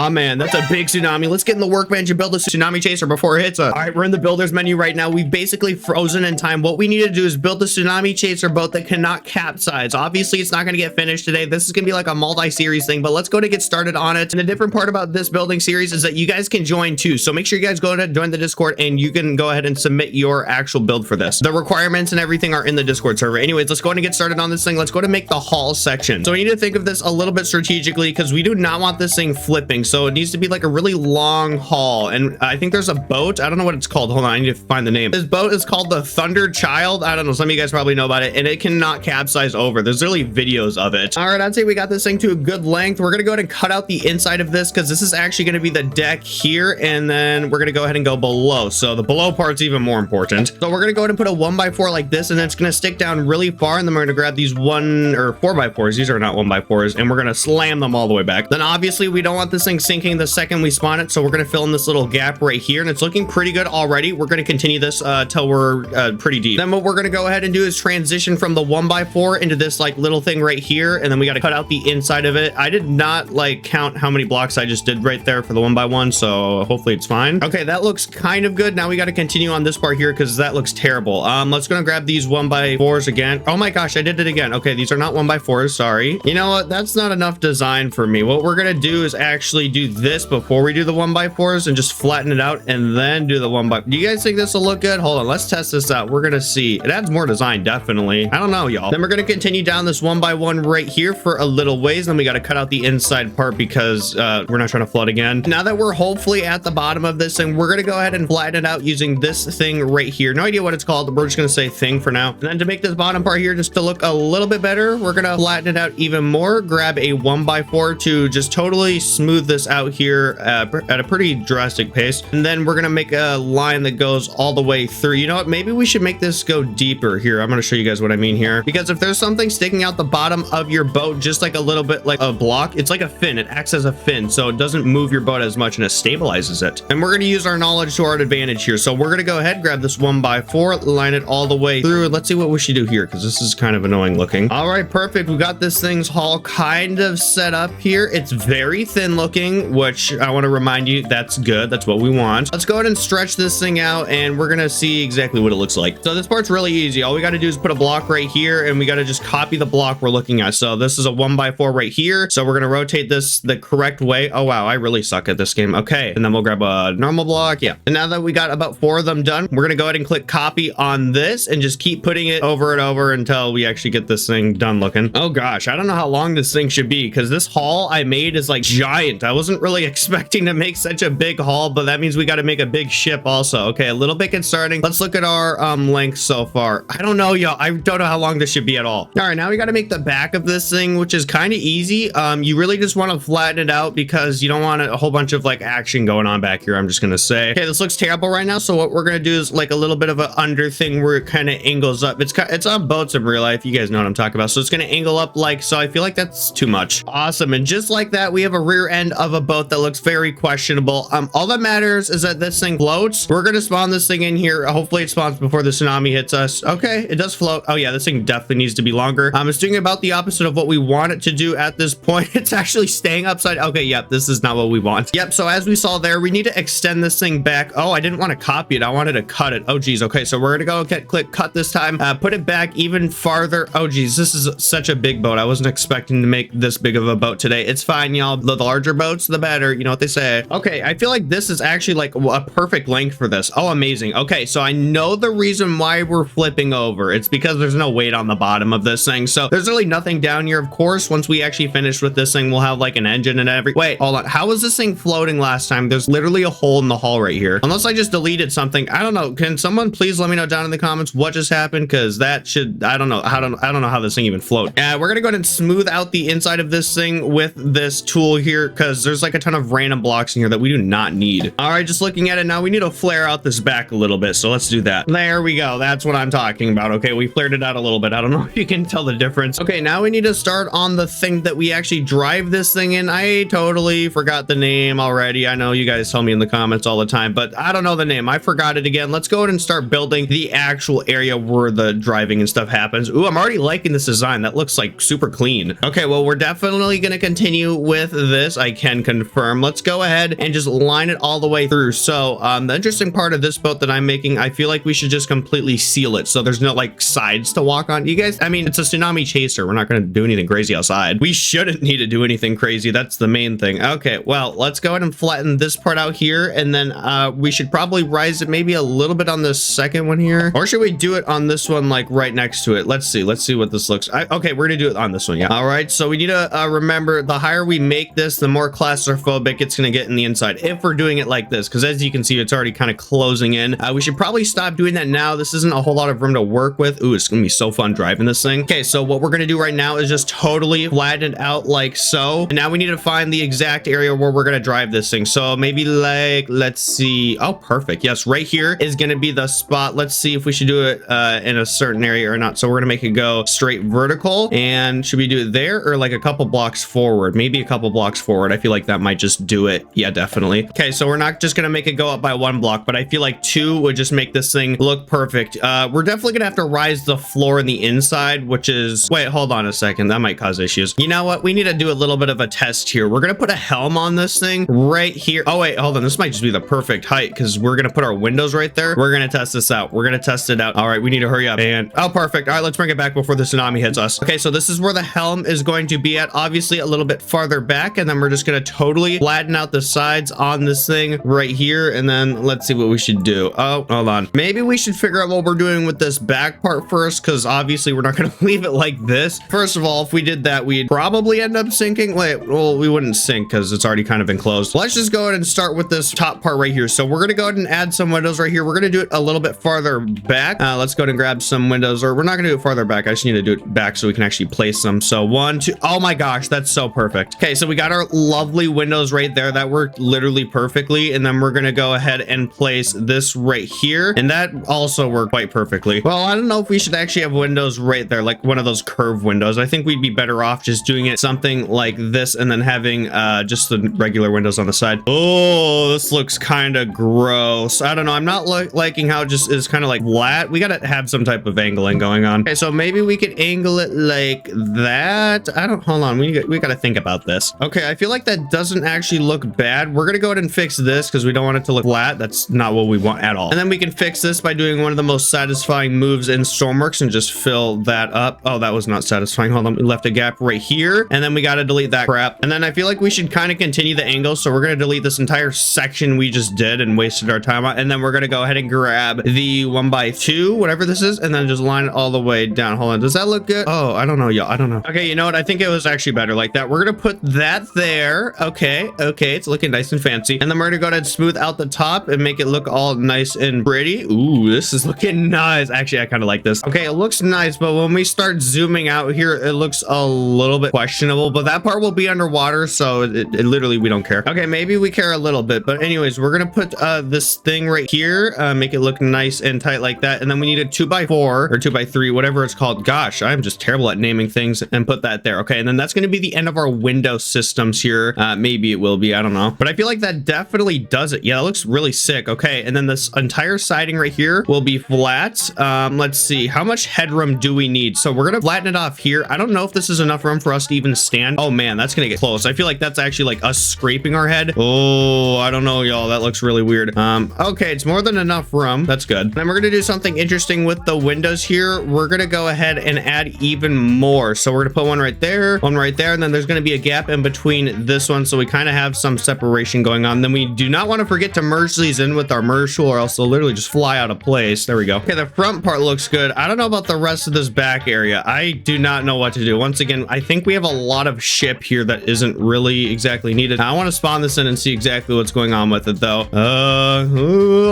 Oh man, that's a big tsunami. Let's get in the workbench and build a tsunami chaser before it hits us. All right, we're in the builders menu right now. We've basically frozen in time. What we need to do is build a tsunami chaser boat that cannot capsize. Obviously, it's not going to get finished today. This is going to be like a multi-series thing, but let's go to get started on it. And the different part about this building series is that you guys can join too. So make sure you guys go ahead and join the Discord and you can go ahead and submit your actual build for this. The requirements and everything are in the Discord server. Anyways, let's go ahead and get started on this thing. Let's go to make the hull section. So we need to think of this a little bit strategically because we do not want this thing flipping. So it needs to be like a really long hull. And I think there's a boat. I don't know what it's called. Hold on, I need to find the name. This boat is called the Thunder Child. I don't know. Some of you guys probably know about it, and it cannot capsize over. There's really videos of it. All right, I'd say we got this thing to a good length. We're gonna go ahead and cut out the inside of this because this is actually gonna be the deck here, and then we're gonna go ahead and go below. So the below part's even more important. So we're gonna go ahead and put a 1x4 like this, and then it's gonna stick down really far, and then we're gonna grab these 4x4s. These are not 1x4s, and we're gonna slam them all the way back. Then obviously we don't want this thing sinking the second we spawn it, so we're gonna fill in this little gap right here, and it's looking pretty good already. We're gonna continue this till we're pretty deep. Then what we're gonna go ahead and do is transition from the 1x4 into this like little thing right here, and then we got to cut out the inside of it. I did not like count how many blocks I just did right there for the 1x1, so hopefully it's fine. Okay, that looks kind of good. Now we got to continue on this part here because that looks terrible. Let's gonna grab these 1x4s again. Oh my gosh, I did it again. Okay, these are not 1x4s, sorry. You know what, that's not enough design for me. What we're gonna do is actually do this before we do the 1x4s and just flatten it out and then do the 1x. Do you guys think this will look good? Hold on, let's test this out. We're gonna see. It adds more design, definitely. I don't know, y'all. Then we're gonna continue down this 1x1 right here for a little ways. Then we got to cut out the inside part because we're not trying to flood again. Now that we're hopefully at the bottom of this thing, we're gonna go ahead and flatten it out using this thing right here. No idea what it's called. We're just gonna say thing for now. And then to make this bottom part here just to look a little bit better, we're gonna flatten it out even more. Grab a 1x4 to just totally smooth this out here at a pretty drastic pace. And then we're gonna make a line that goes all the way through. You know what? Maybe we should make this go deeper here. I'm gonna show you guys what I mean here, because if there's something sticking out the bottom of your boat just like a little bit like a block, it's like a fin. It acts as a fin, so it doesn't move your boat as much and it stabilizes it. And we're gonna use our knowledge to our advantage here. So we're gonna go ahead, grab this 1x4, line it all the way through. Let's see what we should do here because this is kind of annoying looking. All right, perfect. We got this thing's hull kind of set up here. It's very thin looking, which I want to remind you, that's good. That's what we want. Let's go ahead and stretch this thing out and we're gonna see exactly what it looks like. So this part's really easy. All we got to do is put a block right here and we got to just copy the block we're looking at. So this is a 1x4 right here. So we're going to rotate this the correct way. Oh wow, I really suck at this game. Okay, and then we'll grab a normal block. Yeah. And now that we got about 4 of them done, we're going to go ahead and click copy on this and just keep putting it over and over until we actually get this thing done looking. Oh gosh, I don't know how long this thing should be because this haul I made is like giant. I wasn't really expecting to make such a big haul, but that means we got to make a big ship also. Okay, a little bit concerning. Let's look at our length so far. I don't know, y'all. I don't know how long this should be at all. All right, now we got to make the back of this thing, which is kind of easy. You really just want to flatten it out because you don't want a whole bunch of like action going on back here. I'm just gonna say, okay, this looks terrible right now. So what we're gonna do is like a little bit of an under thing where it kind of angles up. It's on boats in real life. You guys know what I'm talking about. So it's gonna angle up like so. I feel like that's too much. Awesome. And just like that, we have a rear end of a boat that looks very questionable. All that matters is that this thing floats. We're gonna spawn this thing in here. Hopefully it spawns before the tsunami hits us. Okay, it does float. Oh yeah, this thing definitely needs to be longer. It's doing about the opposite of what we want it to do at this point. It's actually staying upside. Okay, yep, this is not what we want. Yep, so as we saw there, we need to extend this thing back. Oh, I didn't want to copy it. I wanted to cut it. Oh geez. Okay, so we're gonna go click cut this time. Put it back even farther. Oh geez, this is such a big boat. I wasn't expecting to make this big of a boat today. It's fine, y'all. The larger boats, the better. You know what they say. Okay, I feel like this is actually like a perfect length for this. Oh, amazing. Okay, so I know the reason why we're flipping over. It's because there's no weight on the bottom of this thing. So there's really nothing down here. Of course, once we actually finish with this thing, we'll have like an engine and every. Wait, hold on. How was this thing floating last time? There's literally a hole in the hull right here. Unless I just deleted something. I don't know. Can someone please let me know down in the comments what just happened? Because that should, I don't know. I don't know how this thing even float. We're gonna go ahead and smooth out the inside of this thing with this tool here because there's like a ton of random blocks in here that we do not need. All right, just looking at it now, we need to flare out this back a little bit. So let's do that. There we go. That's what I'm talking about. Okay, we flared it out a little bit. I don't know if you can tell the difference. Okay, now we need to start on the thing that we actually drive this thing in. I totally forgot the name already. I know you guys tell me in the comments all the time, but I don't know the name. I forgot it again. Let's go ahead and start building the actual area where the driving and stuff happens. Ooh, I'm already liking this design. That looks like super clean. Okay, well, we're definitely going to continue with this. I can't can confirm. Let's go ahead and just line it all the way through. So the interesting part of this boat that I'm making, I feel like we should just completely seal it so there's no like sides to walk on. You guys, I mean, it's a tsunami chaser. We're not going to do anything crazy outside. We shouldn't need to do anything crazy. That's the main thing. Okay, well, let's go ahead and flatten this part out here, and then we should probably rise it maybe a little bit on this second one here, or should we do it on this one like right next to it? Let's see what this looks. Okay, we're gonna do it on this one. Yeah. All right, so we need to remember, the higher we make this, the more claustrophobic it's gonna get in the inside if we're doing it like this, because as you can see, it's already kind of closing in. We should probably stop doing that now. This isn't a whole lot of room to work with. Ooh, it's gonna be so fun driving this thing. Okay, so what we're gonna do right now is just totally flatten it out like so, and now we need to find the exact area where we're gonna drive this thing. So maybe like, let's see. Oh, perfect. Yes, right here is gonna be the spot. Let's see if we should do it in a certain area or not. So we're gonna make it go straight vertical, and should we do it there or like a couple blocks forward? Maybe a couple blocks forward. I feel like that might just do it. Yeah, definitely. Okay, so we're not just gonna make it go up by one block, but I feel like two would just make this thing look perfect. We're definitely gonna have to rise the floor in the inside, which is, wait, hold on a second, that might cause issues. You know what, we need to do a little bit of a test here. We're gonna put a helm on this thing right here. Oh wait, hold on, this might just be the perfect height because we're gonna put our windows right there. We're gonna test this out. We're gonna test it out. All right, we need to hurry up. And oh, perfect. All right, let's bring it back before the tsunami hits us. Okay, so this is where the helm is going to be at, obviously a little bit farther back, and then we're just gonna totally flatten out the sides on this thing right here, and then let's see what we should do. Oh, hold on, maybe we should figure out what we're doing with this back part first, because obviously we're not gonna leave it like this. First of all, if we did that, we'd probably end up sinking. Wait, well, we wouldn't sink because it's already kind of enclosed. Let's just go ahead and start with this top part right here. So we're gonna go ahead and add some windows right here. We're gonna do it a little bit farther back. Let's go ahead and grab some windows, or we're not gonna do it farther back. I just need to do it back so we can actually place them. So one, two, oh my gosh, that's so perfect. Okay, so we got our lovely windows right there. That worked literally perfectly. And then we're gonna go ahead and place this right here, and that also worked quite perfectly. Well, I don't know if we should actually have windows right there, like one of those curved windows. I think we'd be better off just doing it something like this, and then having just the regular windows on the side. Oh, this looks kind of gross. I don't know, I'm not liking how it just is kind of like flat. We gotta have some type of angling going on. Okay, so maybe we could angle it like that. I don't, hold on, we gotta think about this. Okay, I feel like that doesn't actually look bad. We're gonna go ahead and fix this because we don't want it to look flat. That's not what we want at all. And then we can fix this by doing one of the most satisfying moves in Stormworks and just fill that up. Oh, that was not satisfying. Hold on, we left a gap right here, and then we gotta delete that crap. And then I feel like we should kind of continue the angle, so we're gonna delete this entire section we just did and wasted our time on, and then we're gonna go ahead and grab the 1x2, whatever this is, and then just line it all the way down. Hold on, does that look good? Oh, I don't know, y'all, I don't know. Okay, you know what, I think it was actually better like that. We're gonna put that there. Okay, it's looking nice and fancy, and then we're gonna go ahead and smooth out the top and make it look all nice and pretty. Ooh, this is looking nice. Actually, I kind of like this. Okay, it looks nice, but when we start zooming out here, it looks a little bit questionable, but that part will be underwater, so it literally, we don't care. Okay, maybe we care a little bit, but anyways, we're gonna put this thing right here, make it look nice and tight like that, and then we need a 2x4 or 2x3, whatever it's called. Gosh, I'm just terrible at naming things, and put that there. Okay, and then that's gonna be the end of our window systems here. Maybe it will be, I don't know, but I feel like that definitely does it. Yeah, it looks really sick. Okay, and then this entire siding right here will be flat. Let's see, how much headroom do we need? So we're gonna flatten it off here. I don't know if this is enough room for us to even stand. Oh man, that's gonna get close. I feel like that's actually like us scraping our head. Oh, I don't know, y'all, that looks really weird. Okay, it's more than enough room. That's good. Then we're gonna do something interesting with the windows here. We're gonna go ahead and add even more. So we're gonna put one right there, and then there's gonna be a gap in between this one, so we kind of have some separation going on. Then we do not want to forget to merge these in with our merge tool, or else they'll literally just fly out of place. There we go. Okay, the front part looks good. I don't know about the rest of this back area. I do not know what to do. Once again, I think we have a lot of ship here that isn't really exactly needed. I want to spawn this in and see exactly what's going on with it though.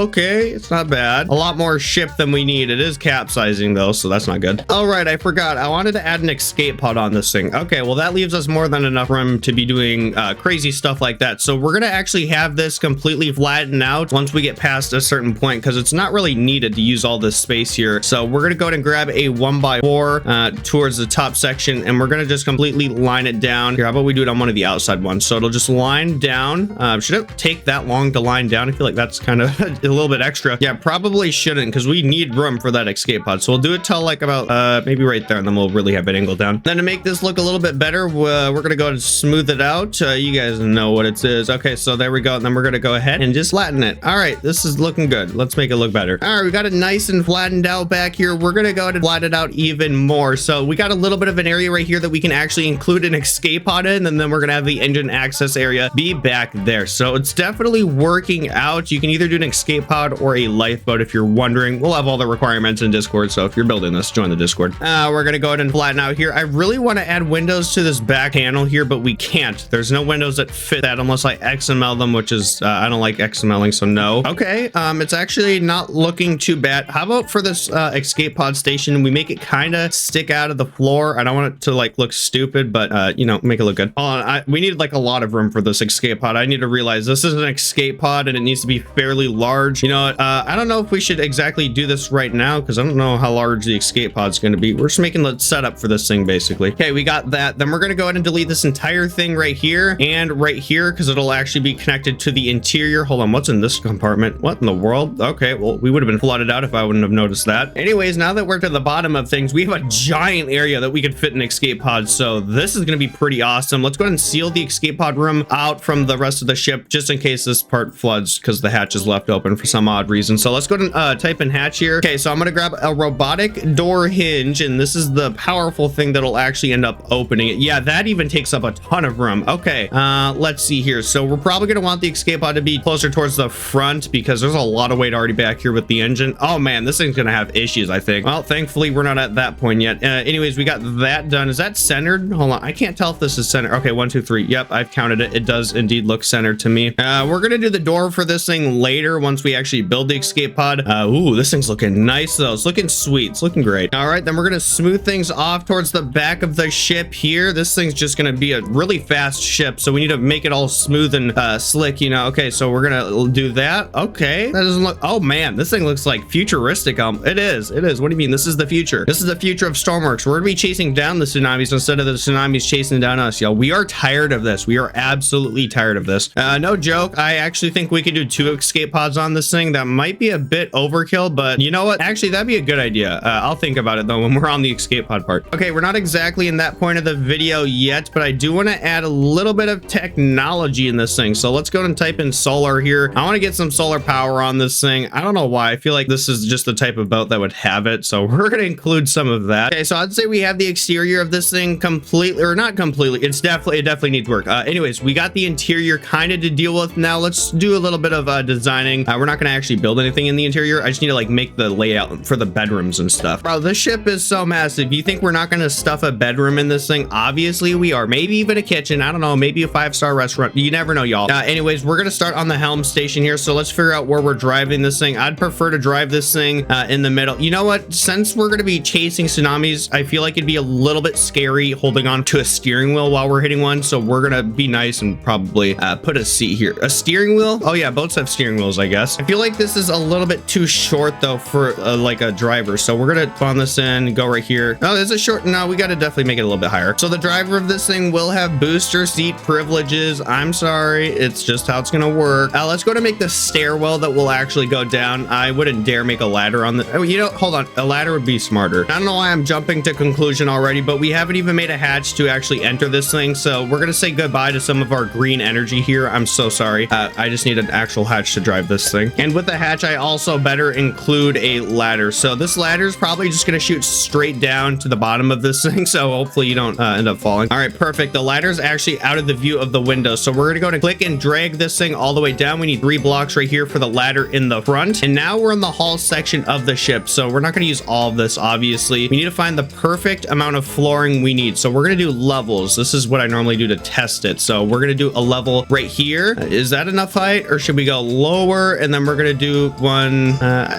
Okay, it's not bad. A lot more ship than we need. It is capsizing though, so that's not good. All right, I forgot. I wanted to add an escape pod on this thing. Okay, well that leaves us more than enough room to be doing crazy stuff like that. So we're gonna actually have this completely flattened out once we get past a certain point, because it's not really needed to use all this space here. So we're gonna go ahead and grab a 1x4 towards the top section, and we're gonna just completely line it down. Here, how about we do it on one of the outside ones? So it'll just line down. Should it take that long to line down? I feel like that's kind of a little bit extra. Yeah, probably shouldn't, because we need room for that escape pod. So we'll do it till like about maybe right there, and then we'll really have it angled down. Then to make this look a little bit better, we're gonna go ahead and smooth it out. you guys know what it is. Okay, so there we go. And then we're gonna go ahead and just flatten it. All right, this is looking good. Let's make it look better. All right, we got it nice and flattened out back here. We're gonna go ahead and flatten it out even more. So we got a little bit of an area right here that we can actually include an escape pod in, and then we're gonna have the engine access area be back there. So it's definitely working out. You can either do an escape pod or a lifeboat if you're wondering. We'll have all the requirements in Discord, so if you're building this, join the Discord. We're gonna go ahead and flatten out here. I really want to add windows to this back panel here, but we can't. There's no windows that fit that unless I XML them, which is I don't like XMLing, so no. Okay, it's actually not looking too bad. How about for this escape pod station, we make it kind of stick out of the floor. I don't want it to like look stupid, but you know, make it look good. Hold on, we need like a lot of room for this escape pod. I need to realize this is an escape pod and it needs to be fairly large. You know, I don't know if we should exactly do this right now because I don't know how large the escape pod's going to be. We're just making the setup for this thing basically. Okay, we got that. Then we're going to go ahead and delete this entire thing right here and right here because it'll actually be connected to the interior. Hold on, what's in this compartment? What in the world? Okay, well, we would have been flooded out if I wouldn't have noticed that. Anyways, now that we're to the bottom of things, we have a giant area that we could fit an escape pod. So this is going to be pretty awesome. Let's go ahead and seal the escape pod room out from the rest of the ship just in case this part floods because the hatch is left open for some odd reason. So let's go ahead and type in hatch here. Okay, so I'm going to grab a robotic door hinge, and this is the powerful thing that'll actually end up opening it. Yeah, that even takes up a ton of room. Okay, let's see here. So we're probably going to want the escape pod to be closer towards the front because there's a lot of weight already back here with the engine. Oh man, this thing's going to have issues, I think. Well, thankfully we're not at that point yet. Anyways, we got that done. Is that centered? Hold on, I can't tell if this is centered. Okay, 1, 2, 3. Yep, I've counted it. It does indeed look centered to me. We're going to do the door for this thing later once we actually build the escape pod. Ooh, this thing's looking nice though. It's looking sweet. It's looking great. All right, then we're going to smooth things off towards the back of the ship here. This thing's just going to be a really fast ship, so we need to make it all smooth and slick, you know. Okay, so we're going to do that. Okay, that doesn't look, oh man, this thing looks like futuristic. It is. What do you mean? This is the future. This is the future of Stormworks. We're going to be chasing down the tsunamis instead of the tsunamis chasing down us, y'all. We are tired of this. We are absolutely tired of this. No joke. I actually think we could do 2 escape pods on this thing. That might be a bit overkill, but you know what? Actually, that'd be a good idea. I'll think about it though when we're on the escape pod part. Okay, we're not exactly in that point of the video yet, but I do want to add a little bit of technology in this thing. So let's go and type in solar here. I want to get some solar power on this thing. I don't know why. I feel like this is just the type of boat that would have it. So we're going to include some of that. Okay, so I'd say we have the exterior of this thing completely, or not completely. It definitely needs work. Anyways, we got the interior kind of to deal with. Now let's do a little bit of designing. We're not going to actually build anything in the interior. I just need to like make the layout for the bedrooms and stuff. Bro, this ship is so massive. You think we're not going to stuff a bedroom in this thing? Obviously we are. Maybe even a kitchen. I don't know. Maybe a 5-star restaurant. You never know, y'all. Anyways, we're going to start on the helm station here. So let's figure out where we're driving this thing. I'd prefer to drive this thing in the middle. You know what? Since we're going to be chasing tsunamis, I feel like it'd be a little bit scary holding on to a steering wheel while we're hitting one. So we're going to be nice and probably put a seat here. A steering wheel? Oh yeah, boats have steering wheels, I guess. I feel like this is a little bit too short though for like a driver. So we're going to spawn this in, go right here. Oh, there's a short. No, we got to definitely make it a little bit higher. So the driver of this thing will have booster seat privileges. I'm sorry. It's just how it's going to work. Let's go to make the stairwell that will actually go down. I wouldn't dare make a ladder on the, oh, you know, hold on. A ladder would be smarter. I don't know why I'm jumping to conclusion already, but we haven't even made a hatch to actually enter this thing. So we're going to say goodbye to some of our green energy here. I'm so sorry. I just need an actual hatch to drive this thing. And with the hatch, I also better include a ladder. So this ladder is probably just going to shoot straight down to the bottom of this thing. So hopefully you don't end up falling. All right, perfect. The ladder is actually out of the view of the window. So we're going to go to click and drag this thing all the way down. We need 3 blocks right here for the ladder in the front. And now we're in the hull section of the ship. So we're not going to use all of this, obviously. We need to find the perfect amount of flooring we need. So we're going to do levels. This is what I normally do to test it. So we're going to do a level right here. Is that enough height or should we go lower? And then we're going to do one,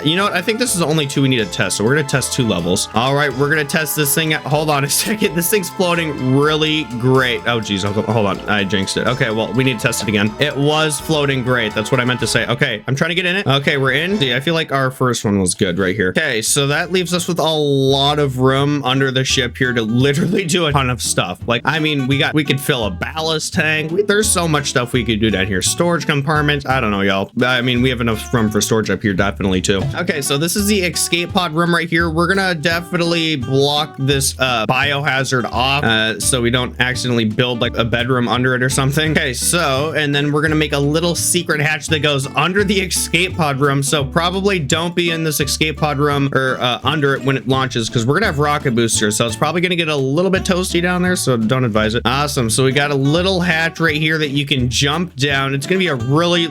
you know what? I think this is the only 2 we need to test. So we're going to test 2 levels. All right, we're going to test this thing. Hold on a second. This thing's floating really great. Oh geez, hold on. I jinxed it. Okay, well, we need to test it again. It was floating great. That's what I meant to say. Okay, I'm trying to get in it. Okay, we're in. See, I feel like our first one was good right here. Okay, so that leaves us with a lot of room under the ship here to literally do a ton of stuff. Like, I mean, we could fill a ballast tank. There's so much stuff we could do down here. Storage compartments. I don't know, y'all. I mean, we have enough room for storage up here, definitely too. Okay, so this is the escape pod room right here. We're gonna definitely block this biohazard off so we don't accidentally build like a bedroom room under it or something. Okay, so, and then we're gonna make a little secret hatch that goes under the escape pod room. So probably don't be in this escape pod room or under it when it launches, because we're gonna have rocket boosters. So it's probably gonna get a little bit toasty down there. So don't advise it. Awesome. So we got a little hatch right here that you can jump down. It's gonna be a really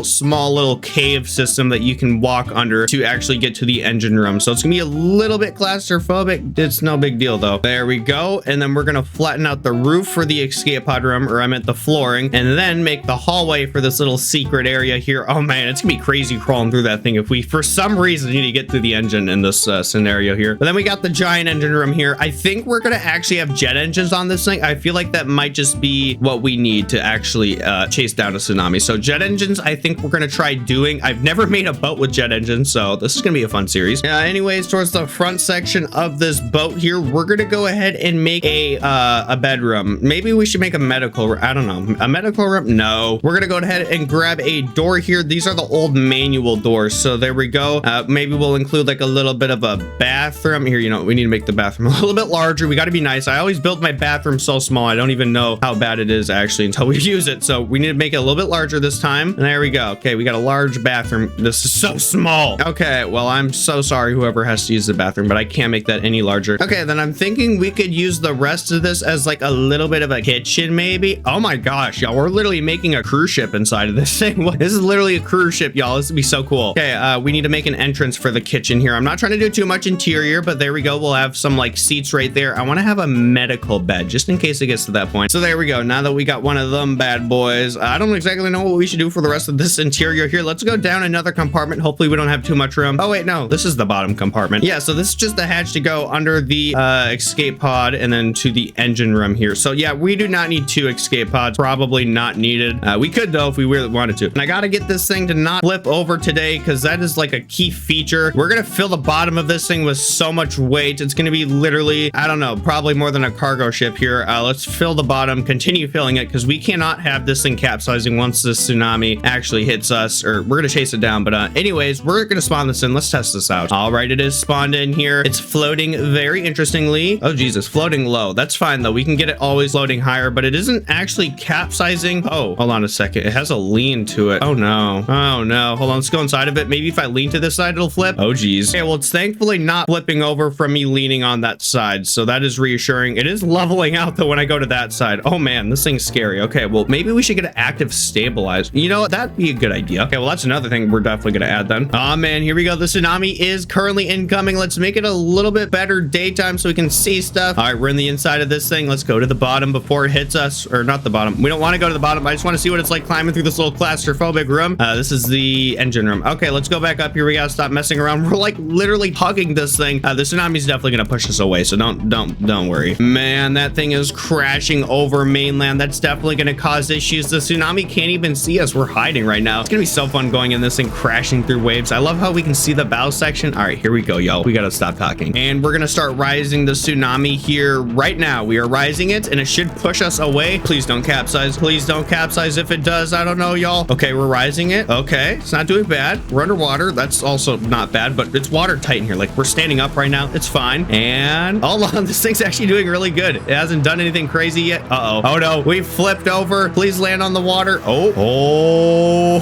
small little cave system that you can walk under to actually get to the engine room. So it's gonna be a little bit claustrophobic. It's no big deal though. There we go. And then we're gonna flatten out the roof for the escape pod room, or I meant the flooring, and then make the hallway for this little secret area here. Oh man, it's gonna be crazy crawling through that thing if we for some reason need to get through the engine in this scenario here. But then we got the giant engine room here. I think we're gonna actually have jet engines on this thing. I feel like that might just be what we need to actually chase down a tsunami. So jet engines, I think we're gonna try doing. I've never made a boat with jet engines, so this is gonna be a fun series. Anyways, towards the front section of this boat here, we're gonna go ahead and make a bedroom. Maybe we should make a medical, I don't know, a medical room. No, we're gonna go ahead and grab a door here. These are the old manual doors, so there we go. Maybe we'll include like a little bit of a bathroom here. You know, we need to make the bathroom a little bit larger. We got to be nice. I always build my bathroom so small, I don't even know how bad it is actually until we use it. So we need to make it a little bit larger this time, and there we go. Okay, we got a large bathroom. This is so small. Okay, well, I'm so sorry whoever has to use the bathroom, but I can't make that any larger. Okay, then I'm thinking we could use the rest of this as like a little bit of a kitchen maybe. Oh my gosh, y'all, we're literally making a cruise ship inside of this thing. This is literally a cruise ship, y'all. This would be so cool. Okay, we need to make an entrance for the kitchen here. I'm not trying to do too much interior, but there we go. We'll have some like seats right there. I want to have a medical bed just in case it gets to that point. So there we go. Now that we got one of them bad boys, I don't exactly know what we should do for the rest of this interior here. Let's go down another compartment. Hopefully we don't have too much room. Oh wait, no, this is the bottom compartment. Yeah, so this is just the hatch to go under the escape pod and then to the engine room here. So yeah, we do not need 2 escape pods. Probably not needed. We could though if we really wanted to. And I gotta get this thing to not flip over today because that is like a key feature. We're gonna fill the bottom of this thing with so much weight. It's gonna be literally, I don't know, probably more than a cargo ship here. Let's fill the bottom, continue filling it, because we cannot have this thing capsizing once the tsunami actually hits us, or we're gonna chase it down. But anyways, we're gonna spawn this in. Let's test this out. All right, it is spawned in here. It's floating very interestingly. Oh Jesus, floating low. That's fine though. We can get it always floating higher, but it isn't actually capsizing. Oh, hold on a second. It has a lean to it. Oh no. Oh no. Hold on, let's go inside of it. Maybe if I lean to this side, it'll flip. Oh geez. Okay, well, it's thankfully not flipping over from me leaning on that side, so that is reassuring. It is leveling out though when I go to that side. Oh man, this thing's scary. Okay, well, maybe we should get an active stabilize. You know what? That'd be a good idea. Okay, well, that's another thing we're definitely gonna add then. Oh man, here we go. The tsunami is currently incoming. Let's make it a little bit better daytime so we can see stuff. All right, we're in the inside of this thing. Let's go to the bottom before it hits us, or not the bottom. We don't want to go to the bottom. I just want to see what it's like climbing through this little claustrophobic room. This is the engine room. Okay, let's go back up here. We gotta stop messing around. We're like literally hugging this thing. The tsunami's definitely gonna push us away, so don't worry. Man, that thing is crashing over mainland. That's definitely gonna cause issues. The tsunami can't even see us. We're hiding right now. It's gonna be so fun going in this thing, crashing through waves. I love how we can see the bow section. All right, here we go, y'all. We gotta stop talking. And we're gonna start rising the tsunami here right now. We are rising it, and it should push us away. Please don't capsize. Please don't capsize. If it does, I don't know, y'all. Okay, we're rising it. Okay, it's not doing bad. We're underwater. That's also not bad, but it's watertight in here. Like, we're standing up right now. It's fine. And hold on, this thing's actually doing really good. It hasn't done anything crazy yet. Uh-oh. Oh no, we flipped over. Please land on the water. Oh,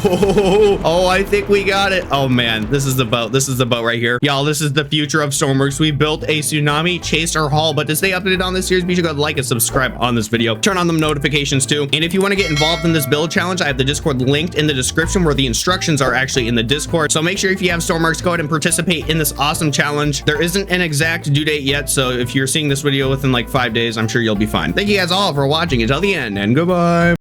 I think we got it. Oh man, this is the boat. This is the boat right here. Y'all, this is the future of Stormworks. We built a tsunami chaser hull, but to stay updated on this series, be sure to go like and subscribe on this video. Turn on the notifications too. And if you want to get involved in this build challenge, I have the Discord linked in the description where the instructions are actually in the Discord. So make sure if you have Stormworks, go ahead and participate in this awesome challenge. There isn't an exact due date yet, so if you're seeing this video within like 5 days, I'm sure you'll be fine. Thank you guys all for watching until the end, and goodbye.